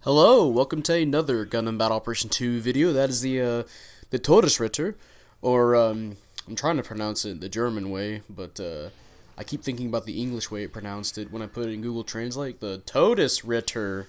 Hello, welcome to another Gundam Battle Operation 2 video. That is the Todesritter, or I'm trying to pronounce it the German way, but I keep thinking about the English way it pronounced it when I put it in Google Translate. The Todesritter.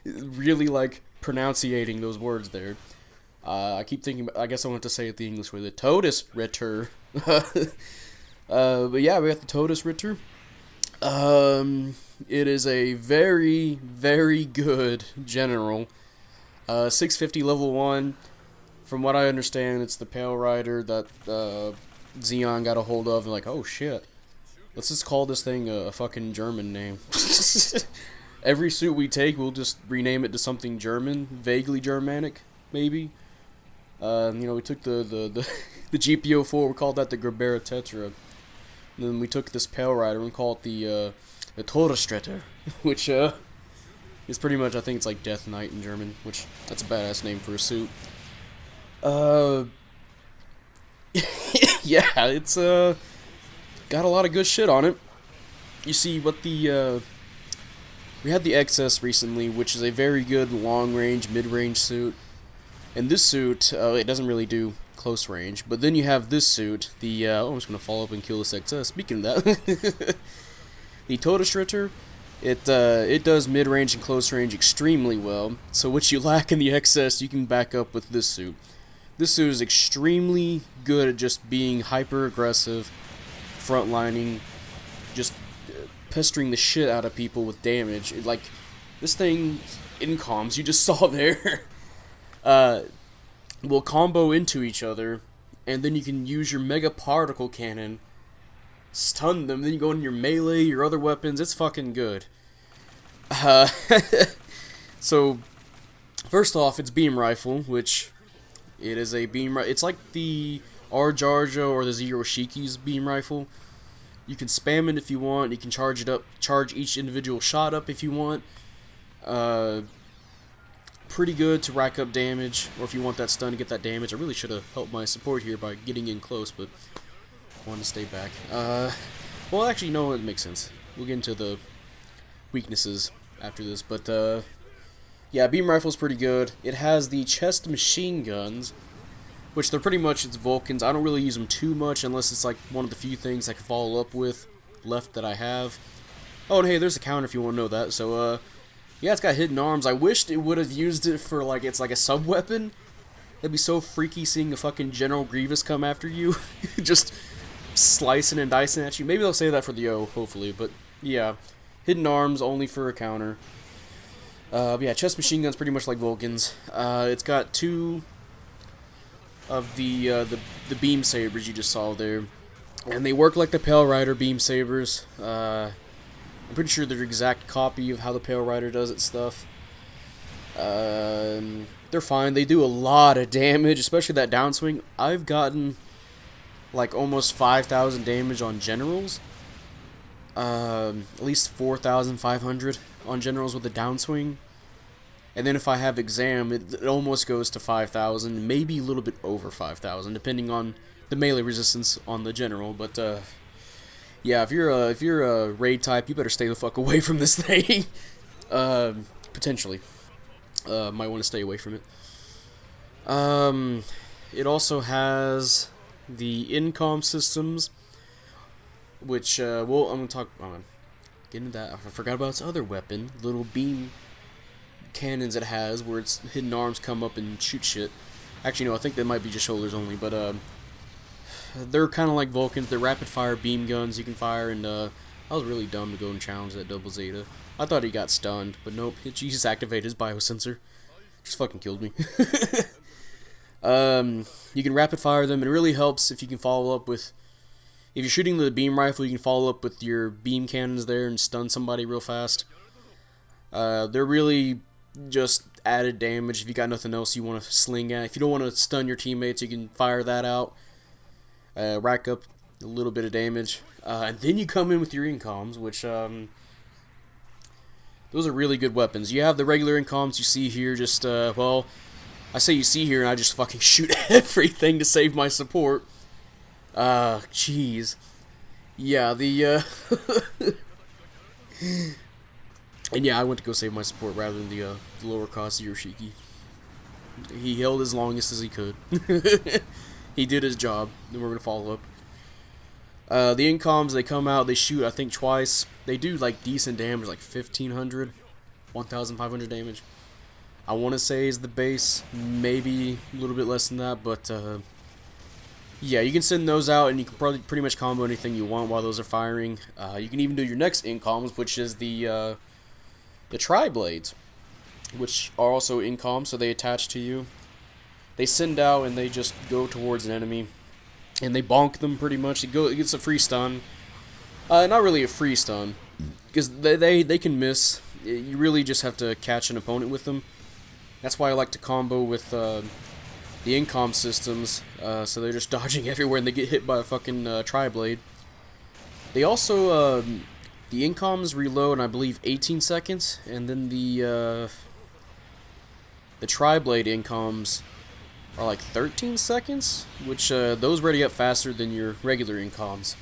Really like pronunciating those words there. I keep thinking, I guess I want to say it the English way, the Todesritter. But yeah, we got the Todesritter. It is a very, very good general. 650 level 1. From what I understand, it's the Pale Rider that Zeon got a hold of and like, oh shit. Let's just call this thing a fucking German name. Every suit we take, we'll just rename it to something German, vaguely Germanic, maybe. We took the GPO4, we called that the Gerbera Tetra. And then we took this Pale Rider and called it the Todesritter, which is pretty much, I think it's like Death Knight in German, which that's a badass name for a suit. Yeah, it's got a lot of good shit on it. You see what the we had the XS recently, which is a very good long-range, mid-range suit. And this suit, it doesn't really do close range, but then you have this suit, the I'm just gonna follow up and kill this XS. Speaking of that, the Todesritter, it does mid-range and close range extremely well. So what you lack in the XS, you can back up with this suit. This suit is extremely good at just being hyper-aggressive, frontlining, just pestering the shit out of people with damage. Like, this thing, in comms, you just saw there, will combo into each other, and then you can use your Mega Particle Cannon, stun them, then you go into your melee, your other weapons. It's fucking good. So, first off, it's Beam Rifle, which it is a beam rifle. It's like the R-Jarja or the Zero Shiki's beam rifle. You can spam it if you want. You can charge it up, charge each individual shot up if you want. Pretty good to rack up damage, or if you want that stun to get that damage. I really should have helped my support here by getting in close, but I want to stay back. Well, actually, no, it makes sense. We'll get into the weaknesses after this, but yeah, beam rifle's pretty good. It has the chest machine guns, which they're pretty much its Vulcans. I don't really use them too much unless it's like one of the few things I can follow up with left that I have. Oh, and hey, there's a counter if you want to know that. So, yeah, it's got hidden arms. I wished it would have used it for, like, it's like a sub-weapon. That'd be so freaky seeing a fucking General Grievous come after you. Just slicing and dicing at you. Maybe they'll say that for the O, hopefully. But, yeah. Hidden arms, only for a counter. But yeah, chest machine gun's pretty much like Vulcans. It's got two of the beam sabers you just saw there. And they work like the Pale Rider beam sabers. I'm pretty sure they're an exact copy of how the Pale Rider does its stuff. They're fine. They do a lot of damage, especially that downswing. I've gotten like almost 5,000 damage on generals. At least 4,500 on generals with a downswing. And then if I have exam, it almost goes to 5,000, maybe a little bit over 5,000, depending on the melee resistance on the general. But yeah, if you're a raid type, you better stay the fuck away from this thing. Potentially, might want to stay away from it. It also has the incom systems, which well, I'm gonna talk. Get into that. I forgot about its other weapon, little beam cannons it has, where its hidden arms come up and shoot shit. Actually, no, I think they might be just shoulders only, but they're kind of like Vulcans. They're rapid-fire beam guns you can fire, and I was really dumb to go and challenge that Double Zeta. I thought he got stunned, but nope, he just activated his biosensor. Just fucking killed me. You can rapid-fire them, and it really helps if you can follow up with... If you're shooting the beam rifle, you can follow up with your beam cannons there and stun somebody real fast. They're really just added damage if you got nothing else you want to sling at. If you don't want to stun your teammates, you can fire that out. Rack up a little bit of damage, and then you come in with your incoms, which those are really good weapons. You have the regular incoms you see here, just well, I say you see here, and I just fucking shoot everything to save my support. Jeez, yeah, the And yeah, I went to go save my support rather than the lower cost Yoshiki. He held as longest as he could. He did his job. Then we're gonna follow up. The incoms, they come out, they shoot I think twice. They do like decent damage, like 1,500, 1,500 damage. I want to say is the base, maybe a little bit less than that, but yeah, you can send those out and you can probably pretty much combo anything you want while those are firing. You can even do your next incoms, which is the tri-blades, which are also incom, so they attach to you. They send out and they just go towards an enemy, and they bonk them pretty much. It gets a free stun. Not really a free stun, because they can miss. You really just have to catch an opponent with them. That's why I like to combo with the incom systems, so they're just dodging everywhere and they get hit by a fucking tri-blade. They also, the incoms reload in I believe 18 seconds, and then the tri-blade incoms are like 13 seconds, which those ready up faster than your regular incoms.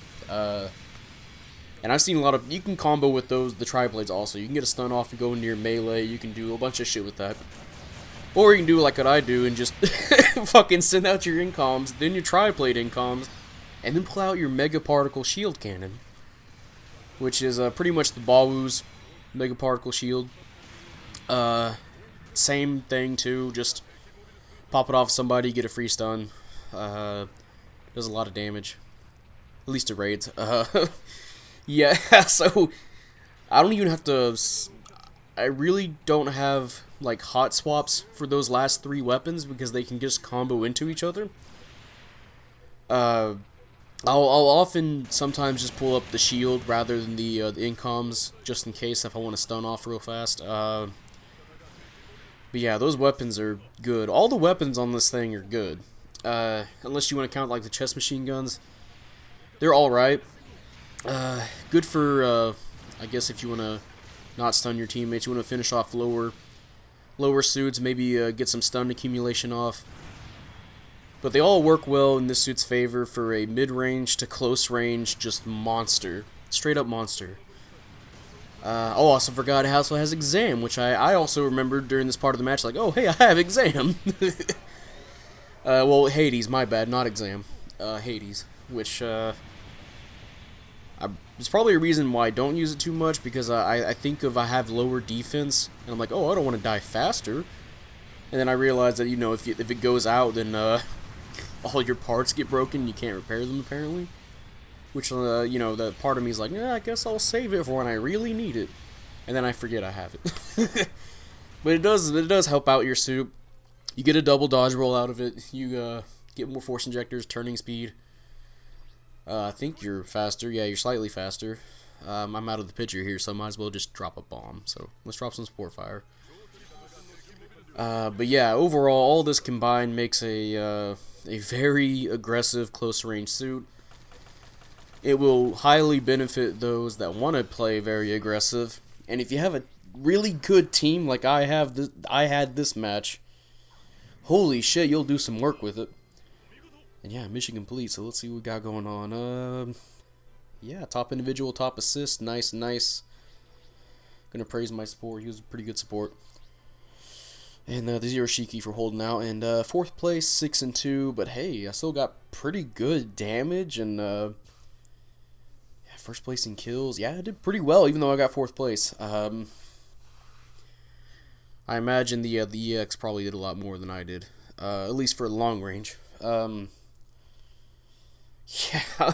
And I've seen a lot of, you can combo with those, the tri-blades also. You can get a stun off and go into your melee, you can do a bunch of shit with that. Or you can do like what I do and just fucking send out your incoms, then your tri-blade incoms, and then pull out your Mega Particle Shield Cannon, which is pretty much the Bawu's Mega Particle Shield. Same thing too, just pop it off somebody, get a free stun. Does a lot of damage, at least to raids. Yeah, so I don't even have to. I really don't have like hot swaps for those last 3 weapons because they can just combo into each other. I'll often sometimes just pull up the shield rather than the incoms, just in case if I want to stun off real fast. But yeah, those weapons are good. All the weapons on this thing are good, unless you want to count like the chest machine guns. They're all right. Good for I guess if you want to not stun your teammates, you want to finish off lower suits, maybe get some stun accumulation off. But they all work well in this suit's favor for a mid-range to close range, just monster. Straight up monster. I also forgot it also has exam, which I also remembered during this part of the match, like, oh hey, I have exam. Well, Hades, my bad, not exam. Hades, which it's probably a reason why I don't use it too much, because I think I have lower defense, and I'm like, oh, I don't want to die faster. And then I realize that, you know, if it goes out, then all your parts get broken, you can't repair them, apparently. Which, you know, the part of me is like, yeah, I guess I'll save it for when I really need it. And then I forget I have it. But it does help out your suit. You get a double dodge roll out of it. You get more force injectors, turning speed. I think you're faster. Yeah, you're slightly faster. I'm out of the picture here, so I might as well just drop a bomb. So let's drop some support fire. But yeah, overall, all this combined makes a very aggressive close-range suit. It will highly benefit those that want to play very aggressive. And if you have a really good team like I had this match, holy shit, you'll do some work with it. And yeah, mission complete, so let's see what we got going on. Yeah, top individual, top assist, nice. Gonna praise my support, he was a pretty good support. And the Ziroshiki for holding out, and 4th place, 6-2, but hey, I still got pretty good damage, and yeah, 1st place in kills. Yeah, I did pretty well, even though I got 4th place. I imagine the EX probably did a lot more than I did, at least for long range. Yeah,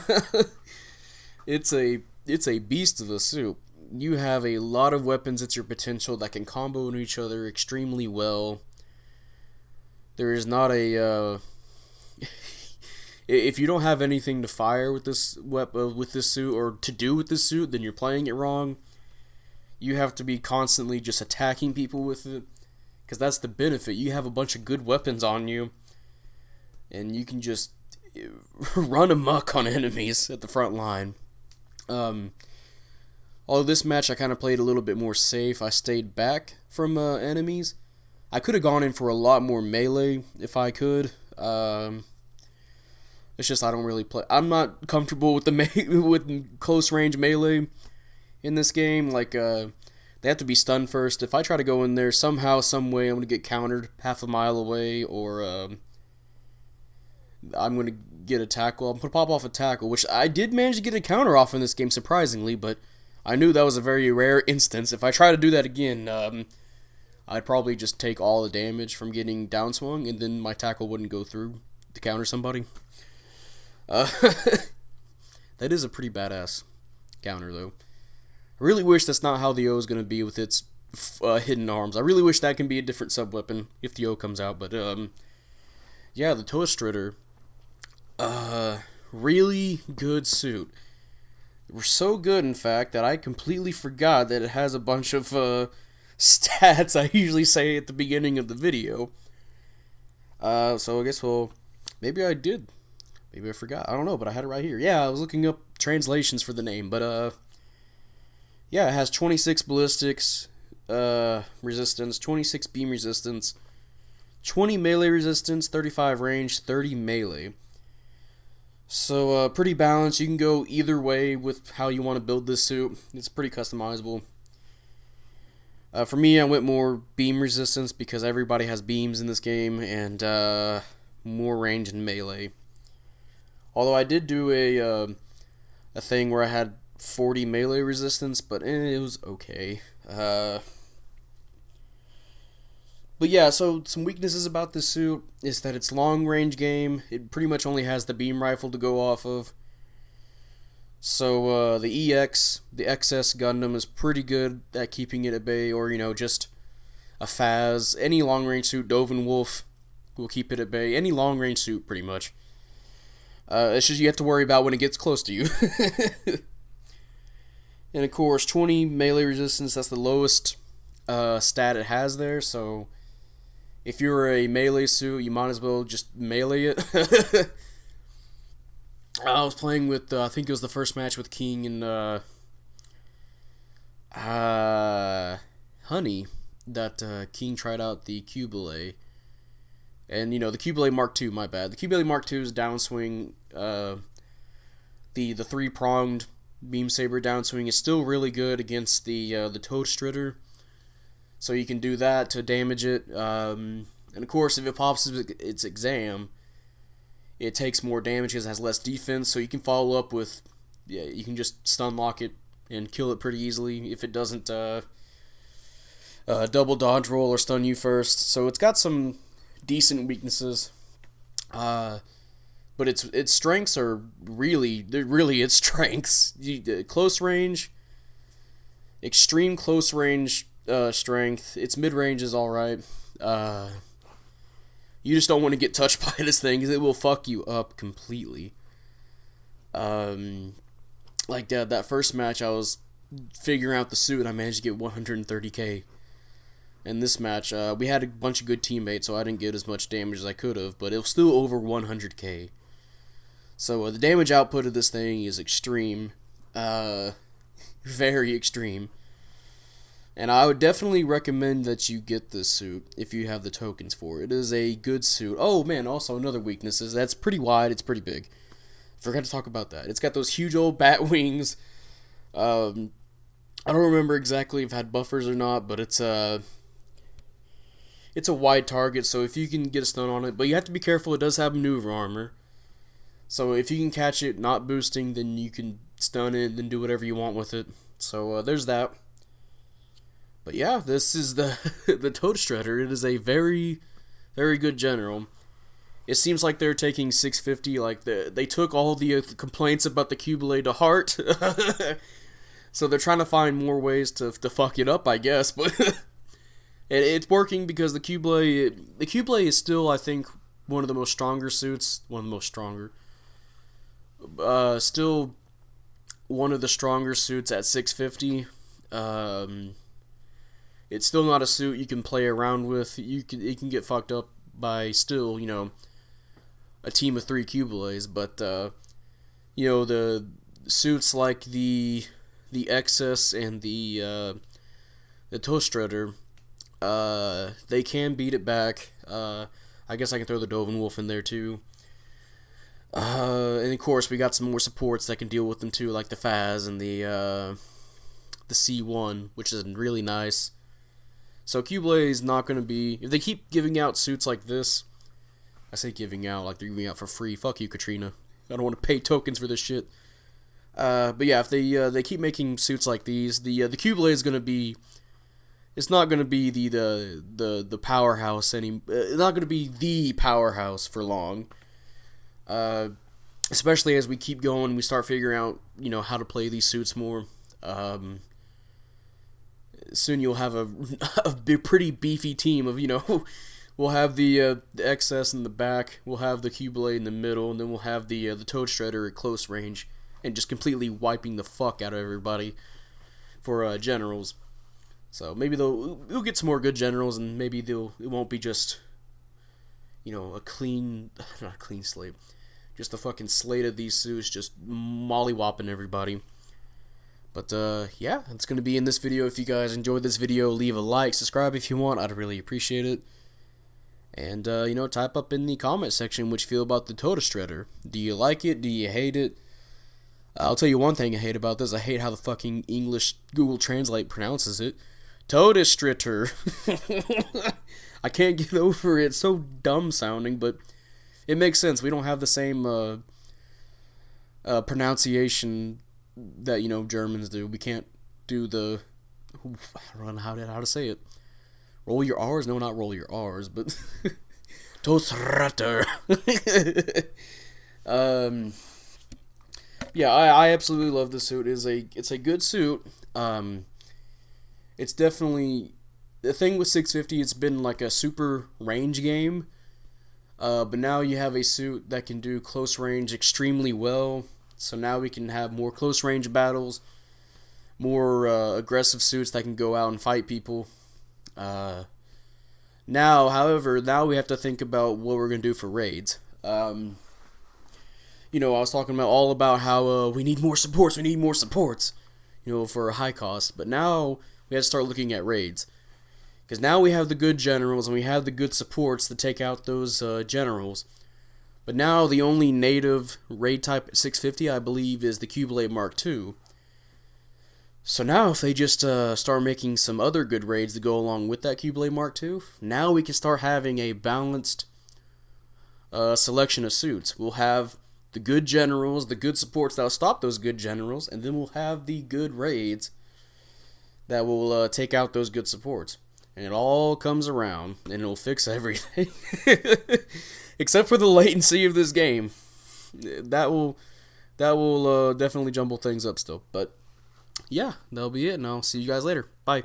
it's a beast of a suit. You have a lot of weapons at your potential that can combo into each other extremely well. There is not a if you don't have anything to fire with this suit, or to do with this suit, then you're playing it wrong. You have to be constantly just attacking people with it, because that's the benefit. You have a bunch of good weapons on you, and you can just run amok on enemies at the front line. Although this match I kind of played a little bit more safe. I stayed back from enemies. I could have gone in for a lot more melee if I could. It's just I don't really play. I'm not comfortable with with close range melee in this game. Like the They have to be stunned first. If I try to go in there, somehow, some way, I'm going to get countered half a mile away, or I'm going to get a tackle. I'm going to pop off a tackle, which I did manage to get a counter off in this game, surprisingly, but I knew that was a very rare instance. If I try to do that again, I'd probably just take all the damage from getting downswung, and then my tackle wouldn't go through to counter somebody. That is a pretty badass counter, though. I really wish that's not how the O is going to be with its hidden arms. I really wish that can be a different sub-weapon if the O comes out. But, yeah, the Todesritter, really good suit. We're so good, in fact, that I completely forgot that it has a bunch of stats I usually say at the beginning of the video. So I guess, well, maybe I did. Maybe I forgot. I don't know, but I had it right here. Yeah, I was looking up translations for the name, but, yeah, it has 26 ballistics resistance, 26 beam resistance, 20 melee resistance, 35 range, 30 melee. So, pretty balanced. You can go either way with how you want to build this suit. It's pretty customizable. For me, I went more beam resistance because everybody has beams in this game, and more range and melee. Although I did do a thing where I had 40 melee resistance, but it was okay. But yeah, so some weaknesses about this suit is that it's long range game. It pretty much only has the beam rifle to go off of. So the EX, the XS Gundam is pretty good at keeping it at bay, or just a Phaz. Any long range suit, Dovin Wolf will keep it at bay. Any long range suit, pretty much. It's just you have to worry about when it gets close to you. And of course, 20 melee resistance, that's the lowest stat it has there, so if you're a melee suit, you might as well just melee it. I was playing with, I think it was the first match with King and Honey, that King tried out the Cubile. And, the Cubile Mark II, my bad. The Cubile Mark II's downswing, the three-pronged beam saber downswing is still really good against the Todesritter, so you can do that to damage it. And of course, if it pops its exam, it takes more damage because it has less defense. So you can follow up with, you can just stun lock it and kill it pretty easily if it doesn't double dodge roll or stun you first. So it's got some decent weaknesses. But its strengths are really its strengths. Close range, extreme close range strength. Its mid range is alright. You just don't want to get touched by this thing because it will fuck you up completely. Like that first match, I was figuring out the suit and I managed to get 130k. In this match, we had a bunch of good teammates, so I didn't get as much damage as I could have, but it was still over 100k. So the damage output of this thing is extreme, very extreme, and I would definitely recommend that you get this suit if you have the tokens for it. It is a good suit. Oh man, also another weakness is that's pretty wide, it's pretty big. Forgot to talk about that. It's got those huge old bat wings. I don't remember exactly if it had buffers or not, but it's a wide target, so if you can get a stun on it, but you have to be careful, it does have maneuver armor. So if you can catch it not boosting, then you can stun it and do whatever you want with it. So there's that. But yeah, this is the the Todesritter. It is a very, very good general. It seems like they're taking 650, like they took all the complaints about the Cubile to heart. So they're trying to find more ways to fuck it up, I guess. But it's working because the Cubile is still, I think, one of the most stronger suits. Still one of the stronger suits at 650. It's still not a suit you can play around with. It can get fucked up by still, a team of 3 Cubiles, but the suits like the XS and the Todesritter, they can beat it back. I guess I can throw the Dovin Wolf in there too. And of course we got some more supports that can deal with them too, like the Phaz and the the C1, which is really nice. So Q-Blade is not going to be... If they keep giving out suits like this... I say giving out like they're giving out for free. Fuck you, Katrina. I don't want to pay tokens for this shit. But yeah, if they keep making suits like these, the Q-Blade is going to be... It's not going to be the powerhouse it's not going to be the powerhouse for long. Especially as we keep going, we start figuring out, you know, how to play these suits more. Soon you'll have a pretty beefy team of, you know, we'll have the XS in the back, we'll have the Q-Blade in the middle, and then we'll have the Todesritter at close range, and just completely wiping the fuck out of everybody for generals. So maybe we'll get some more good generals, and maybe it won't be just, you know, not a clean slate, just a fucking slate of these suits just molly-whopping everybody. But yeah, it's going to be in this video. If you guys enjoyed this video, leave a like, subscribe if you want, I'd really appreciate it. And, you know, type up in the comment section what you feel about the Todesritter. Do you like it? Do you hate it? I'll tell you one thing I hate about this. I hate how the fucking English Google Translate pronounces it. Todesritter. I can't get over it. It's so dumb sounding, but it makes sense. We don't have the same pronunciation that, you know, Germans do. We can't do the... I don't know how to say it. Roll your R's? No, not roll your R's, but... Todesritter. Yeah, I absolutely love this suit. It's a good suit. It's definitely... The thing with 650, it's been like a super range game. But now you have a suit that can do close range extremely well. So now we can have more close range battles. More aggressive suits that can go out and fight people. Now, however, we have to think about what we're going to do for raids. You know, I was talking all about how we need more supports, you know, for a high cost. But now we have to start looking at raids. Because now we have the good generals and we have the good supports to take out those generals. But now the only native raid type at 650, I believe, is the Q-Blade Mark II. So now if they just start making some other good raids to go along with that Q-Blade Mark II, now we can start having a balanced selection of suits. We'll have the good generals, the good supports that'll stop those good generals, and then we'll have the good raids that will take out those good supports. And it all comes around, and it'll fix everything. Except for the latency of this game. That will definitely jumble things up still. But yeah, that'll be it, and I'll see you guys later. Bye.